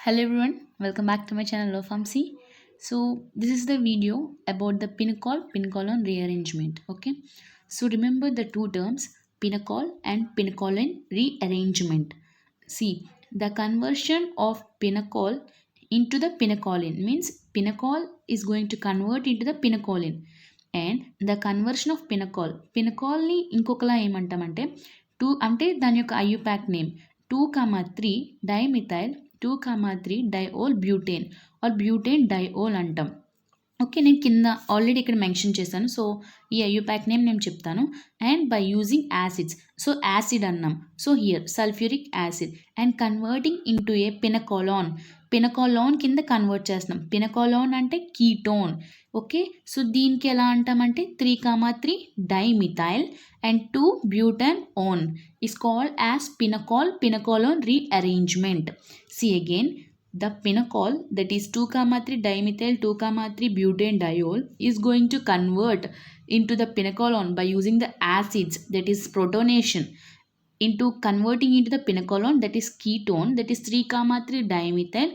Hello everyone, welcome back to my channel Law Pharmacy. So this is the video about the pinacol rearrangement. Okay, so remember the two terms pinacol and pinacoline rearrangement. See, the conversion of pinacol into the pinacoline means pinacol is going to convert into the pinacoline, and the conversion of pinacol ని ఇంకొకలా ఏమంటామంటే two అంటే దాని యొక్క IUPAC name 2,3 dimethyl 2,3 diol butane or butane diol అంటాం. Okay, నేను కింద already ఇక్కడ mention చేశాను. సో ఈ IUPAC నేమ్ నేను చెప్తాను. And by using acids, so acid అన్నాం. So here sulphuric acid and converting into a pinacolone కింద కన్వర్ట్ చేస్తున్నాం. పినకాలాన్ అంటే కీటోన్. ఓకే, సో దీనికి ఎలా అంటామంటే 3,3 dimethyl and 2 butanone is called as pinacolone rearrangement. See again, the pinacol, that is 2,3 dimethyl 2,3 butanediol, is going to convert into the pinacolone by using the acids, that is protonation, into converting into the pinacolone, that is ketone, that is 3,3 dimethyl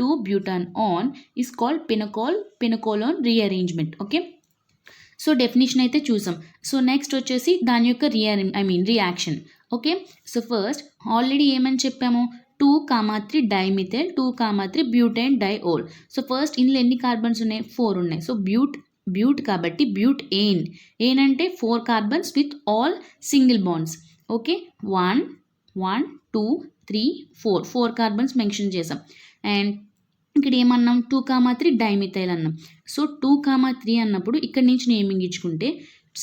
2 butanone, is called pinacolone rearrangement. Okay, so definition అయితే చూసాం. So next వచ్చేసి దాని యొక్క reaction. Okay, so first already ఏమని చెప్పాము, 2,3 dimethyl 2,3 butyne డైఓల్. So first ఇందులో ఎన్ని carbons ఉన్నాయి, 4 ఉన్నాయి. సో బ్యూట్ కాబట్టి ఏన్ అంటే 4 carbons with all single bonds. Okay, 1 2 3 4 carbons mention చేసాం. అండ్ ఇక్కడ ఏమన్నాం, 2,3 డైమిథైల్ అన్నాం. సో 2,3 అన్నప్పుడు ఇక్కడ నుంచి నేమింగ్ ఇచ్చుకుంటే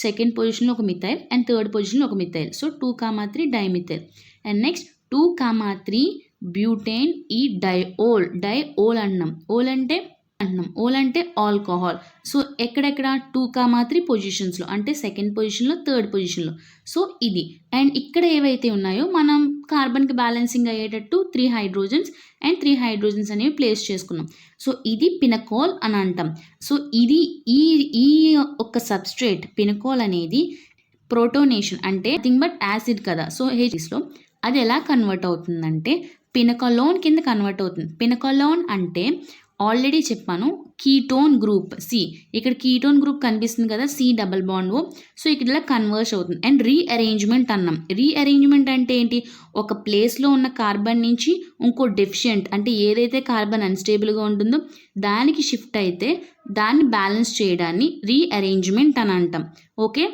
సెకండ్ పొజిషన్లో ఒక మిథైల్ అండ్ థర్డ్ పొజిషన్లో ఒక methyl. So 2,3 dimethyl. And next 2,3 butane ఈ డైఓల్ అన్నాం. ఓల్ అంటే ఆల్కహాల్. సో ఎక్కడెక్కడ 2,3 పొజిషన్స్లో, అంటే సెకండ్ పొజిషన్లో థర్డ్ పొజిషన్లో. సో ఇది అండ్ ఇక్కడ ఏవైతే ఉన్నాయో మనం కార్బన్కి బ్యాలెన్సింగ్ అయ్యేటట్టు 3 హైడ్రోజన్స్ అండ్ 3 హైడ్రోజన్స్ అనేవి ప్లేస్ చేసుకున్నాం. సో ఇది పినకోల్ అని అంటాం. సో ఇది ఈ ఒక సబ్స్ట్రేట్ పినకోల్ అనేది ప్రోటోనేషన్ అంటే నథింగ్ బట్ యాసిడ్ కదా. సో హెచ్లో అది ఎలా కన్వర్ట్ అవుతుందంటే పినకలోన్ కింద కన్వర్ట్ అవుతుంది. పినకలోన్ అంటే ఆల్రెడీ చెప్పాను, కీటోన్ గ్రూప్. ఇక్కడ కీటోన్ గ్రూప్ కనిపిస్తుంది కదా, C+O. సో ఇక్కడ ఇలా కన్వర్ట్ అవుతుంది. అండ్ రీఅరేంజ్మెంట్ అన్నాం. రీఅరేంజ్మెంట్ అంటే ఏంటి, ఒక ప్లేస్లో ఉన్న కార్బన్ నుంచి ఇంకో డెఫిషియంట్ అంటే ఏదైతే కార్బన్ అన్స్టేబుల్గా ఉంటుందో దానికి షిఫ్ట్ అయితే దాన్ని బ్యాలెన్స్ చేయడాన్ని రీఅరేంజ్మెంట్ అని అంటాం. ఓకే,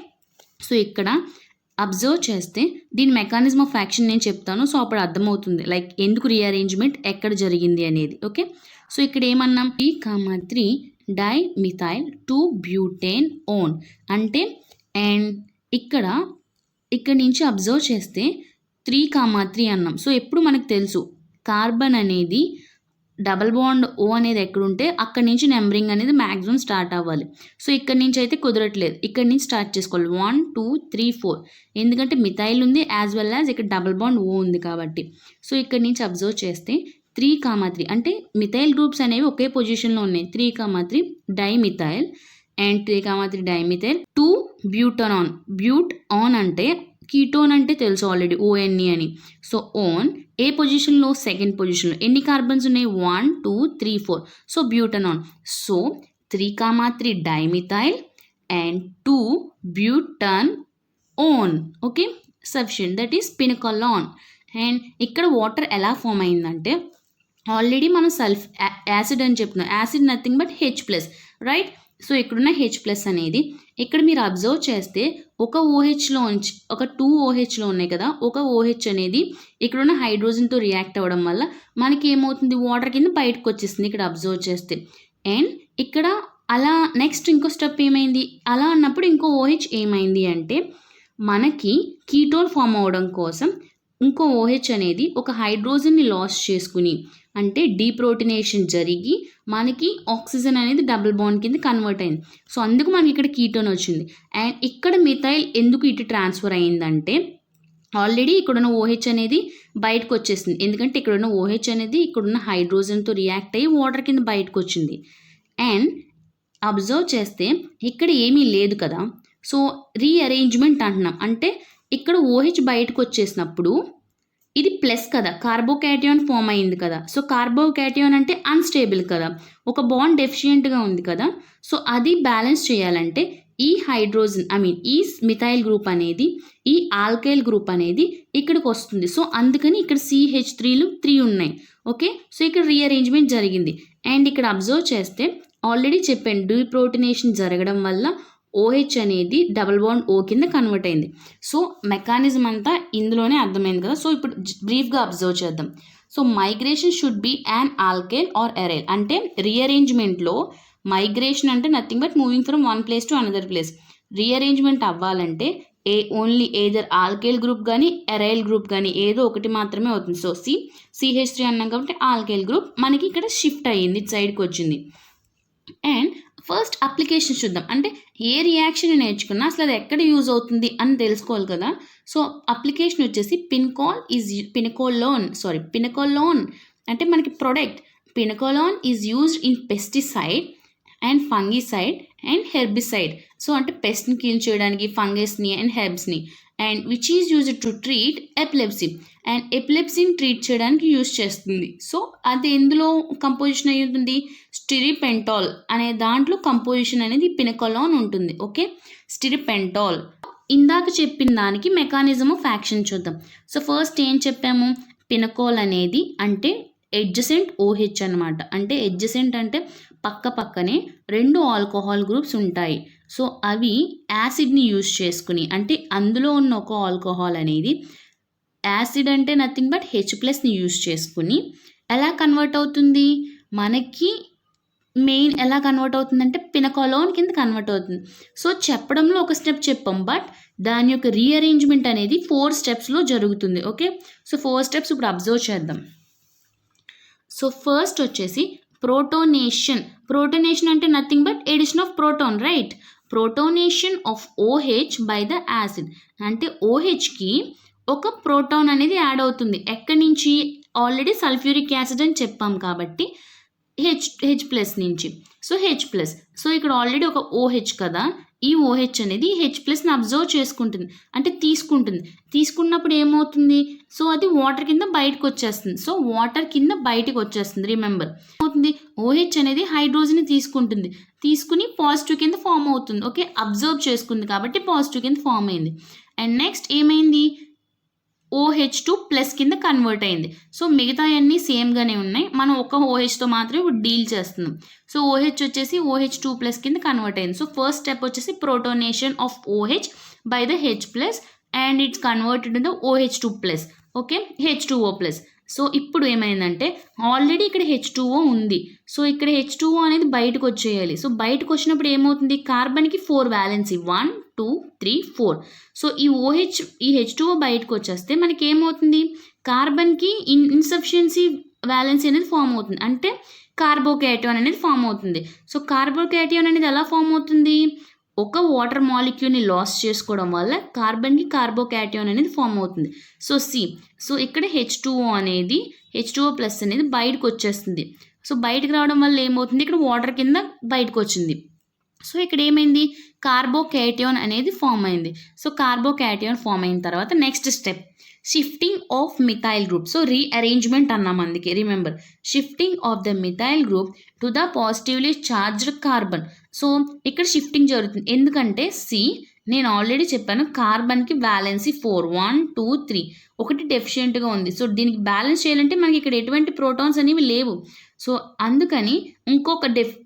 సో ఇక్కడ అబ్జర్వ్ చేస్తే దీని మెకానిజం ఆఫ్ యాక్షన్ నేను చెప్తాను. సో అప్పుడు అర్థమవుతుంది లైక్ ఎందుకు రీఅరేంజ్మెంట్ ఎక్కడ జరిగింది అనేది. ఓకే, సో ఇక్కడ ఏమన్నాం, 3,3 డైమిథైల్ 2 బ్యూటేన్ అంటే అండ్ ఇక్కడ నుంచి అబ్జర్వ్ చేస్తే 3,3 అన్నాం. సో ఎప్పుడు మనకు తెలుసు కార్బన్ అనేది డబల్ బాండ్ O అనేది ఎక్కడుంటే అక్కడి నుంచి నెంబరింగ్ అనేది మ్యాక్సిమం స్టార్ట్ అవ్వాలి. సో ఇక్కడ నుంచి అయితే కుదరట్లేదు, ఇక్కడ నుంచి స్టార్ట్ చేసుకోవాలి. 1 2 3 4 ఎందుకంటే మిథైల్ ఉంది యాజ్ వెల్ యాజ్ ఇక్కడ డబల్ బాండ్ O ఉంది కాబట్టి. సో ఇక్కడ నుంచి అబ్జర్వ్ చేస్తే 3,3 అంటే మిథైల్ గ్రూప్స్ అనేవి ఒకే పొజిషన్లో ఉన్నాయి. 3,3 డైమిథైల్ అండ్ 3,3 డైమిథైల్ 2 బ్యూటానాన్ అంటే కీటోన్ అంటే తెలుసు ఆల్రెడీ ONE అని. సో ఓన్ ఏ పొజిషన్లో, సెకండ్ పొజిషన్లో. ఎన్ని కార్బన్స్ ఉన్నాయి, 1 2 3 4. So butanone. So 3,3 dimethyl and 2 butanone. Okay, sufficient, that is pinacolone. And ఇక్కడ వాటర్ ఎలా ఫామ్ అయిందంటే ఆల్రెడీ మనం యాసిడ్ అని చెప్తున్నాం. Acid nothing but H+, right. So ఇక్కడున్న H+ అనేది ఇక్కడ మీరు అబ్జర్వ్ చేస్తే ఒక OHలో ఒక 2 OHలో ఉన్నాయి కదా, ఒక OH అనేది ఇక్కడున్న హైడ్రోజన్తో రియాక్ట్ అవ్వడం వల్ల మనకి ఏమవుతుంది, వాటర్ కింద బయటకు వచ్చేస్తుంది ఇక్కడ అబ్జర్వ్ చేస్తే. అండ్ ఇక్కడ అలా నెక్స్ట్ ఇంకో స్టెప్ ఏమైంది, అలా అన్నప్పుడు ఇంకో OH ఏమైంది అంటే మనకి కీటోన్ ఫామ్ అవ్వడం కోసం ఇంకో OH అనేది ఒక హైడ్రోజన్ని లాస్ చేసుకుని అంటే డీప్రోటినేషన్ జరిగి మనకి ఆక్సిజన్ అనేది డబుల్ బాండ్ కింద కన్వర్ట్ అయింది. సో అందుకు మనకి ఇక్కడ కీటోన్ వచ్చింది. అండ్ ఇక్కడ మిథైల్ ఎందుకు ఇటు ట్రాన్స్ఫర్ అయిందంటే ఆల్రెడీ ఇక్కడున్న OH అనేది బయటకు వచ్చేసింది. ఎందుకంటే ఇక్కడున్న OH అనేది ఇక్కడున్న హైడ్రోజన్తో రియాక్ట్ అయ్యి వాటర్ కింద బయటకు వచ్చింది. అండ్ అబ్జర్వ్ చేస్తే ఇక్కడ ఏమీ లేదు కదా. సో రీఅరేంజ్మెంట్ అంటున్నాం అంటే ఇక్కడ OH బయటకు వచ్చేసినప్పుడు ఇది ప్లస్ కదా, కార్బోకాటియాన్ ఫామ్ అయింది కదా. సో కార్బోకాటియాన్ అంటే అన్స్టేబుల్ కదా, ఒక బాండ్ డెఫిషియెంట్గా ఉంది కదా. సో అది బ్యాలెన్స్ చేయాలంటే ఈ హైడ్రోజన్ ఈ మిథైల్ గ్రూప్ అనేది, ఈ ఆల్కైల్ గ్రూప్ అనేది ఇక్కడికి వస్తుంది. సో అందుకని ఇక్కడ CH3లు 3 ఉన్నాయి. ఓకే, సో ఇక్కడ రీఅరేంజ్మెంట్ జరిగింది. అండ్ ఇక్కడ అబ్జర్వ్ చేస్తే ఆల్రెడీ చెప్పాను, డీప్రోటినేషన్ జరగడం వల్ల OH అనేది డబుల్ బాండ్ O కింద కన్వర్ట్ అయింది. సో మెకానిజం అంతా ఇందులోనే అర్థమైంది కదా. సో ఇప్పుడు బ్రీఫ్గా అబ్జర్వ్ చేద్దాం. So migration should be an alkyl or aryl. అంటే రీఅరేంజ్మెంట్లో మైగ్రేషన్ అంటే nothing but moving from one place to another place. Rearrangement అవ్వాలంటే ఓన్లీ ఏదర్ ఆల్కైల్ గ్రూప్ కానీ ఎరైల్ గ్రూప్ కానీ ఏదో ఒకటి మాత్రమే అవుతుంది. సో CH3 అన్నాం కాబట్టి ఆల్కైల్ గ్రూప్ మనకి ఇక్కడ షిఫ్ట్ అయ్యింది, ఇటు సైడ్కి వచ్చింది. అండ్ ఫస్ట్ అప్లికేషన్ చూద్దాం. అంటే ఏ రియాక్షన్ నేర్చుకున్నా అసలు అది ఎక్కడ యూజ్ అవుతుంది అని తెలుసుకోవాలి కదా. సో అప్లికేషన్ వచ్చేసి పినకోలోన్ అంటే మనకి product. Pinacolone is used in pesticide and fungicide and herbicide. So అంటే పెస్ట్ని కిల్ చేయడానికి ఫంగస్ని అండ్ హెర్బ్స్ని. And which is used to treat epilepsy. And ఎపిలెప్సీని ట్రీట్ చేయడానికి యూజ్ చేస్తుంది. సో అది ఎందులో కంపోజిషన్ అయి ఉంటుంది, స్టిరిపెంటాల్ అనే దాంట్లో కంపోజిషన్ అనేది పినకోలాన్ ఉంటుంది. ఓకే, స్టిరిపెంటాల్. ఇందాక చెప్పిన దానికి మెకానిజం ఆఫ్ యాక్షన్ చూద్దాం. సో ఫస్ట్ ఏం చెప్పాము, పినకోల్ అనేది అంటే ఎడ్జసెంట్ OH అనమాట. అంటే ఎడ్జసెంట్ అంటే పక్క పక్కనే 2 ఆల్కహాల్ గ్రూప్స్ ఉంటాయి. సో అవి యాసిడ్ని యూజ్ చేసుకుని, అంటే అందులో ఉన్న ఒక ఆల్కహాల్ అనేది యాసిడ్ అంటే నథింగ్ బట్ H+ని యూజ్ చేసుకుని ఎలా కన్వర్ట్ అవుతుంది, మనకి మెయిన్ ఎలా కన్వర్ట్ అవుతుందంటే పినకోలాన్ కింద కన్వర్ట్ అవుతుంది. సో చెప్పడంలో ఒక స్టెప్ చెప్పాం, బట్ దాని యొక్క రీఅరేంజ్మెంట్ అనేది 4 స్టెప్స్లో జరుగుతుంది. ఓకే, సో 4 స్టెప్స్ ఇప్పుడు అబ్జర్వ్ చేద్దాం. సో ఫస్ట్ వచ్చేసి ప్రోటోనేషన్ అంటే nothing but addition of proton, right. Protonation of OH by the acid అంటే OHకి ఒక ప్రోటాన్ అనేది యాడ్ అవుతుంది. ఎక్కడి నుంచి, ఆల్రెడీ సల్ఫ్యూరిక్ యాసిడ్ అని చెప్పాం కాబట్టి H+ నుంచి. So H+. సో ఇక్కడ ఆల్రెడీ ఒక OH కదా, ఈ OH అనేది H+ని అబ్జర్వ్ చేసుకుంటుంది, అంటే తీసుకున్నప్పుడు ఏమవుతుంది, సో అది వాటర్ కింద బయటకు వచ్చేస్తుంది. సో వాటర్ కింద బయటకు వచ్చేస్తుంది. రిమెంబర్ అవుతుంది, OH అనేది హైడ్రోజన్ని తీసుకుని పాజిటివ్ కింద ఫామ్ అవుతుంది. ఓకే, అబ్జర్వ్ చేసుకుంది కాబట్టి పాజిటివ్ కింద ఫామ్ అయింది. అండ్ నెక్స్ట్ ఏమైంది, OH2+ కింద కన్వర్ట్ అయింది. సో మిగతా అన్నీ సేమ్గానే ఉన్నాయి, మనం ఒక OHతో మాత్రమే ఇప్పుడు డీల్ చేస్తున్నాం. సో OH వచ్చేసి OH2+ కింద కన్వర్ట్ అయింది. సో ఫస్ట్ స్టెప్ వచ్చేసి protonation of OH by the H+ and it's converted to the OH2+. Okay, H2O+. So ఇప్పుడు ఏమైందంటే ఆల్రెడీ ఇక్కడ H2O ఉంది. సో ఇక్కడ H2O అనేది బయటకు వచ్చేయాలి. సో బయటకు వచ్చినప్పుడు ఏమవుతుంది, కార్బన్కి 4 వ్యాలెన్సీ 1 2 3 4. సో ఈ H2O బయటకు వచ్చేస్తే మనకి ఏమవుతుంది, కార్బన్కి ఇన్సఫిషియన్సీ వ్యాలెన్సీ అనేది ఫామ్ అవుతుంది, అంటే కార్బోకాటియాన్ అనేది ఫామ్ అవుతుంది. సో కార్బోకాటియాన్ అనేది ఎలా ఫామ్ అవుతుంది, ఒక వాటర్ మాలిక్యూల్ని లాస్ చేసుకోవడం వల్ల కార్బన్కి కార్బోకాటియాన్ అనేది ఫామ్ అవుతుంది. సో ఇక్కడ H2O అనేది బయటకు వచ్చేస్తుంది. సో బయటకు రావడం వల్ల ఏమవుతుంది, ఇక్కడ వాటర్ కింద బయటకు వచ్చింది. సో ఇక్కడ ఏమైంది, కార్బోకాటియాన్ అనేది ఫామ్ అయింది. సో కార్బోకాటియాన్ ఫామ్ అయిన తర్వాత next step shifting of methyl group. So rearrangement అన్నాం, అందుకే remember shifting of the methyl group two the positively charged carbon. So ఇక్కడ షిఫ్టింగ్ జరుగుతుంది, ఎందుకంటే నేను ఆల్రెడీ చెప్పాను, కార్బన్కి వ్యాలెన్సీ 4 1 2 3 ఒకటి డెఫిషియెంట్గా ఉంది. సో దీనికి బ్యాలెన్స్ చేయాలంటే మనకి ఇక్కడ ఎటువంటి ప్రోటాన్స్ అనేవి లేవు. సో అందుకని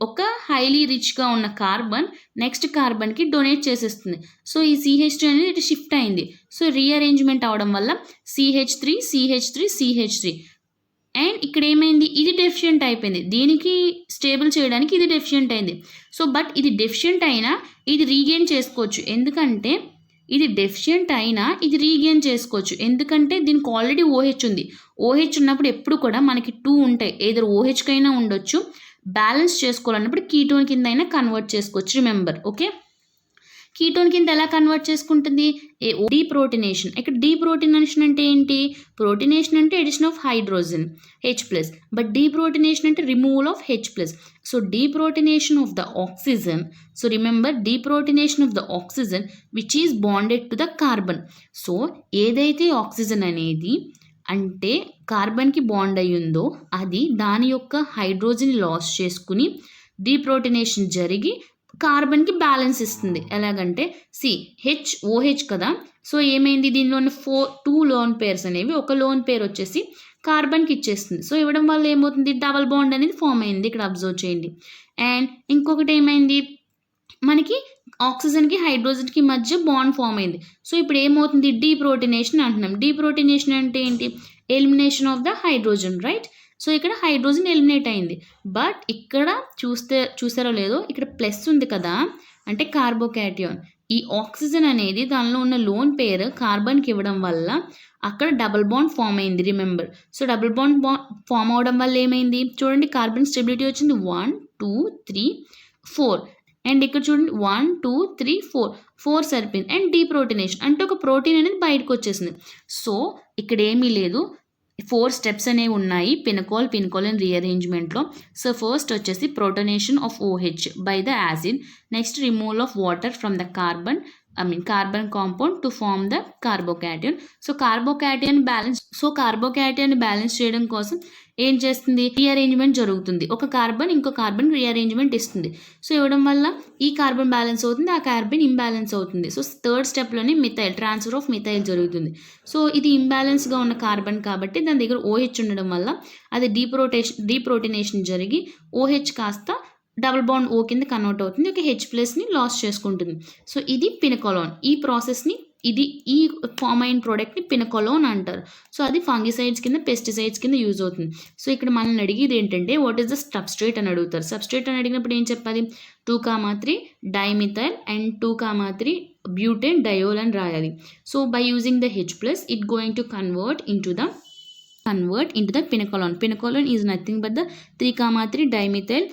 ఒక హైలీ రిచ్గా ఉన్న కార్బన్ నెక్స్ట్ కార్బన్కి డొనేట్ చేసేస్తుంది. సో ఈ CH3 అనేది ఇటు షిఫ్ట్ అయింది. సో రీఅరేంజ్మెంట్ అవడం వల్ల CH3 అండ్ ఇక్కడ ఏమైంది, ఇది డెఫిషియెంట్ అయిపోయింది, దీనికి స్టేబుల్ చేయడానికి ఇది డెఫిషియెంట్ అయింది. సో బట్ ఇది డెఫిషియెంట్ అయినా ఇది రీగెయిన్ చేసుకోవచ్చు, ఎందుకంటే ఇది డెఫిషియెంట్ అయినా ఇది రీగెయిన్ చేసుకోవచ్చు, ఎందుకంటే దీనికి ఆల్రెడీ OH ఉంది. OH ఉన్నప్పుడు ఎప్పుడు కూడా మనకి 2 ఉంటాయి, ఏదో OHకైనా ఉండొచ్చు. బ్యాలెన్స్ చేసుకోవాలన్నప్పుడు కీటోన్ కింద అయినా కన్వర్ట్ చేసుకోవచ్చు. Remember, okay. కీటోన్ కింద ఎలా కన్వర్ట్ చేసుకుంటుంది, డీప్రోటినేషన్. ఇక్కడ డీప్రోటినేషన్ అంటే ఏంటి, ప్రోటినేషన్ అంటే addition of hydrogen H+, but deprotonation అంటే removal of H+. So deprotonation of the oxygen. So remember deprotonation of the oxygen which is bonded to the carbon. So ఏదైతే oxygen అనేది అంటే కార్బన్కి బాండ్ అయి ఉందో అది దాని యొక్క హైడ్రోజన్ లాస్ చేసుకుని డీప్రోటినేషన్ జరిగి కార్బన్కి బ్యాలెన్స్ ఇస్తుంది. ఎలాగంటే OH కదా, సో ఏమైంది దీనిలో ఉన్న 2 లోన్ పేర్స్ అనేవి ఒక లోన్ పేర్ వచ్చేసి కార్బన్కి ఇచ్చేస్తుంది. సో ఇవ్వడం వల్ల ఏమవుతుంది, డబల్ బాండ్ అనేది ఫామ్ అయింది, ఇక్కడ అబ్జర్వ్ చేయండి. అండ్ ఇంకొకటి ఏమైంది, మనకి ఆక్సిజన్కి హైడ్రోజన్కి మధ్య బాండ్ ఫామ్ అయింది. సో ఇప్పుడు ఏమవుతుంది, డీప్రోటినేషన్ అంటున్నాం. డీప్రోటినేషన్ అంటే ఏంటి, elimination of the hydrogen, right. So ఇక్కడ హైడ్రోజన్ ఎలిమినేట్ అయింది. బట్ ఇక్కడ చూసారో లేదో ఇక్కడ ప్లస్ ఉంది కదా, అంటే కార్బోకాటియాన్. ఈ ఆక్సిజన్ అనేది దానిలో ఉన్న లోన్ పేర్ కార్బన్కి ఇవ్వడం వల్ల అక్కడ డబుల్ బాండ్ ఫామ్ అయింది, remember. So double bond form అవడం వల్ల ఏమైంది చూడండి, కార్బన్ స్టెబిలిటీ వచ్చింది 1 2 3 4. అండ్ ఇక్కడ చూడండి 1 2 3 4 సరిపోయింది. అండ్ డీప్రోటినేషన్ అంటే ఒక ప్రోటీన్ అనేది బయటకు వచ్చేసింది. సో ఇక్కడ ఏమీ లేదు, 4 స్టెప్స్ అనేవి ఉన్నాయి పినకోలిన్ రీఅరేంజ్మెంట్లో. సో ఫస్ట్ వచ్చేసి protonation of OH by the acid, next removal of water from the carbon compound to form the carbocation. So carbocation balance చేయడం కోసం ఏం చేస్తుంది, రీఅరేంజ్మెంట్ జరుగుతుంది. ఒక కార్బన్ ఇంకో కార్బన్ రీఅరేంజ్మెంట్ ఇస్తుంది. సో ఇవ్వడం వల్ల ఈ కార్బన్ బ్యాలెన్స్ అవుతుంది, ఆ కార్బన్ ఇంబ్యాలెన్స్ అవుతుంది. సో థర్డ్ స్టెప్లోనే ట్రాన్స్ఫర్ ఆఫ్ మిథైల్ జరుగుతుంది. సో ఇది ఇంబ్యాలెన్స్గా ఉన్న కార్బన్ కాబట్టి దాని దగ్గర OH ఉండడం వల్ల అది డీప్రోటినేషన్ జరిగి OH కాస్త డబుల్ బాండ్ O కింద కన్వర్ట్ అవుతుంది, ఒక H+ని లాస్ చేసుకుంటుంది. సో ఇది పినకోలోన్. ఈ ప్రాసెస్ని ఈ ఫామ్ అయిన ప్రోడక్ట్ని పినకోలోన్ అంటారు. సో అది ఫంగిసైడ్స్ కింద, పెస్టిసైడ్స్ కింద యూజ్ అవుతుంది. సో ఇక్కడ మనల్ని అడిగేది ఏంటంటే వాట్ ఈస్ ద సబ్స్ట్రేట్ అని అడుగుతారు. సబ్స్ట్రేట్ అని అడిగినప్పుడు ఏం చెప్పాలి, 2,3 డైమిథైల్ అండ్ 2,3 బ్యూటేన్ డయోల్ అని రాయాలి. So by using the H+, it going to convert into the pinecolon. Pinecolon is nothing but the 3,3 dimethyl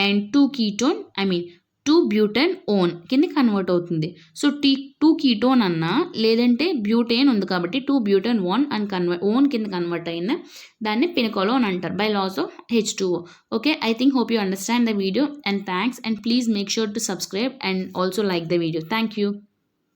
and 2 butane own కింద కన్వర్ట్ అవుతుంది. సో 2 కీటోన్ అన్నా లేదంటే బ్యూటేన్ ఉంది కాబట్టి 2 బ్యూటేన్ ఓన్ కింద convert అయింది, దాన్ని పినకోలోన్ అంటారు by loss of H2O. Okay, I think hope you understand the video and thanks, and please make sure to subscribe and also like the video. Thank you.